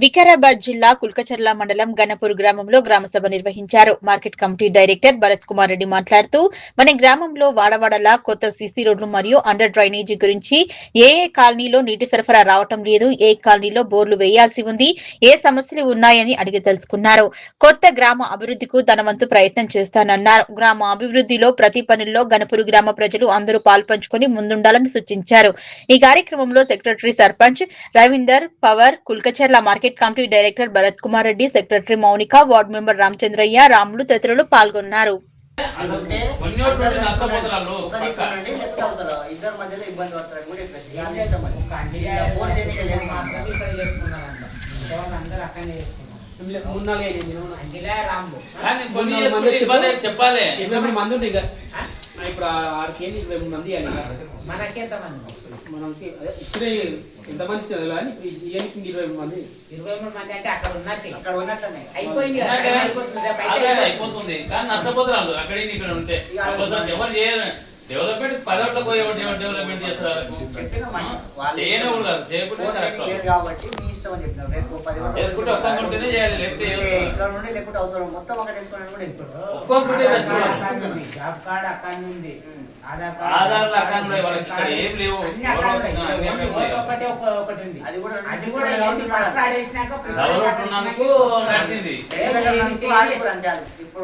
వికారాబాద్ జిల్లా కుల్కచర్ల మండలం గణపూర్ గ్రామంలో గ్రామసభ నిర్వహించారు. Market committee director Bharat Kumar Reddy మాట్లాడుతూ మన గ్రామంలో వాడవాడలా కొత్త సీసీ రోడ్లు మరియు అండర్ డ్రైనేజీ గురించి ఏ కాలనీలో నీటి సరఫరా రావటం లేదు, ఏ కాలనీలో బోర్లు వేయాల్సి ఉంది, ఏ సమస్యలు ఉన్నాయని అడిగి తెలుసుకున్నారు. కొత్త గ్రామ అభివృద్ధికు తన వంతు ప్రయత్నం చేస్తానన్నారు. గ్రామ అభివృద్ధిలో ప్రతి పనుల్లో గణపూర్ గ్రామ ప్రజలు అందరూ పాల్పంచుకొని ముందుండాలని సూచించారు. ఈ కార్యక్రమంలో secretary sarpanch Ravinder power, Kulkacherla market committee director Bharat Kumar Reddy, secretary Mounika, ward member Ramachandraiah, Ramulu తదితరులు పాల్గొన్నారు. చెప్పాలి ఇప్పుడు 6 కేజీ 20 మంది మనకి మనకి ఇచ్చిన ఎంతమంది ఇచ్చారు కానీ ఇయ్యానికి 20 మంది అంటే అక్కడ ఉన్నట్లనే అయిపోతుంది కానీ నష్టపోతున్నారు అక్కడ ఇక్కడ ఉంటే ఎవరు చేయరు. డెవలప్మెంట్ 10 డెవలప్మెంట్ చేస్తారు కాబట్టి మీ ఇష్టం అని చెప్తున్నారు. మొత్తం అక్కడ జాబ్ కార్డ్ అక్కడ ఉంది, ఆధార్ అకౌంట్ ఇక్కడ ఏం లేవు. ఒకటి ఉంది, అది కూడా నడిచింది. ఇప్పుడు